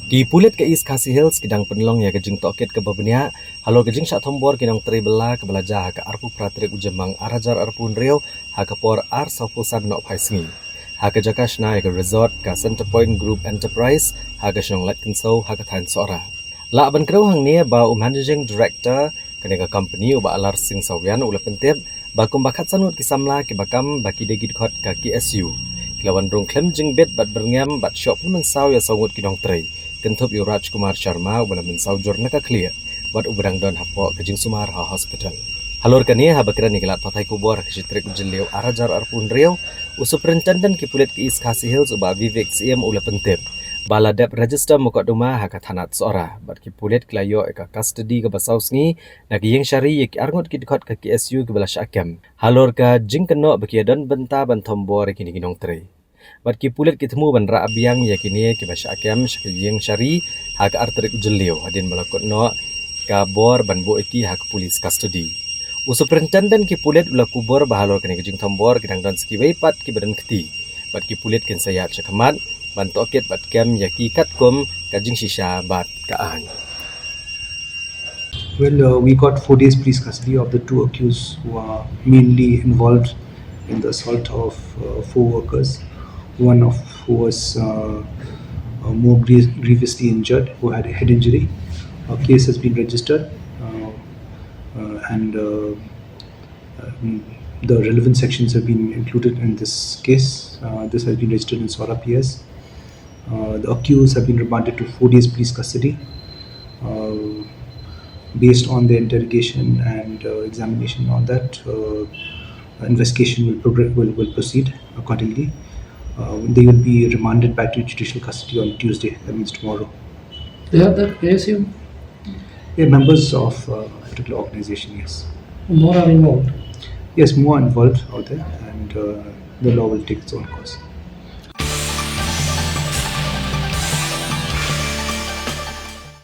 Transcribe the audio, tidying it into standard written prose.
Ki Pulit ke East Khasi Hills kidang penlong ya ke Jingthombor ke babenia Halor ke Jingthombor ke Nongtrei bela ke belajar ke arpu pratrik ujemang arajar arpun rio ha ke por ar saupusan nok phaisngi ha ke jakashna ya ke resort ke Center Point Group Enterprise ha ke Snong Laitkynsew ha ke Thain Sora la ban kreu hang ne ba managing director ke nega company uba alar sing sawian ula pentep ba kum bakat sanut kisamla ke bakam baki degi Dkhot ke KSU Kelawan rong klem jing bet bat berngam bat shop mensau ya sangut ki Nongtrei Kentup yu Rajkumar Sharma ubala mensau jor naka clear wat ubrang don hapo ke Jingsumar ha hospital. Halor kani ha bakran ni gelat patai kubor ke sitrik ujeliu arajar arpun riau superintendent ki Pulit ke East Khasi Hills uba Vivek CM ula pentip. Bala dep register mukaduma ha ka thanat sora bat ki Pulit klayo eka custody ke basausngi nagi yang syari ki arngot ki Dkhot ke KSU ke bala syakam. Halor ka jingkeno baki don benta Jingthombor kini ki Nongtrei. Bat ki Pulit kitemu ban ra abiang yakini ki basya akam syakiyeng syari hak artrik ujeliu hadin melakot no ka bor ban bo iki hak police custody. Superintendent ki Pulit ula kubur bahalor kini Jingthombor kidang don skiwei pat ki badan keti. Bat ki Pulit kin sayat syakamat ban tokit bat kem yaki katkum ka jing shisha bat kaan. Well, we got 4 days police custody of the two accused who are mainly involved in the assault of 4 workers. One of who was more grievously injured, who had a head injury. A case has been registered and the relevant sections have been included in this case. This has been registered in Sora PS. The accused have been remanded to 4 days police custody. Based on the interrogation and examination on that, investigation will proceed accordingly. They will be remanded back to judicial custody on Tuesday, that means tomorrow. They are the KSU? They are members of a particular organization, yes. More are involved? Yes, more involved out there, and the law will take its own course.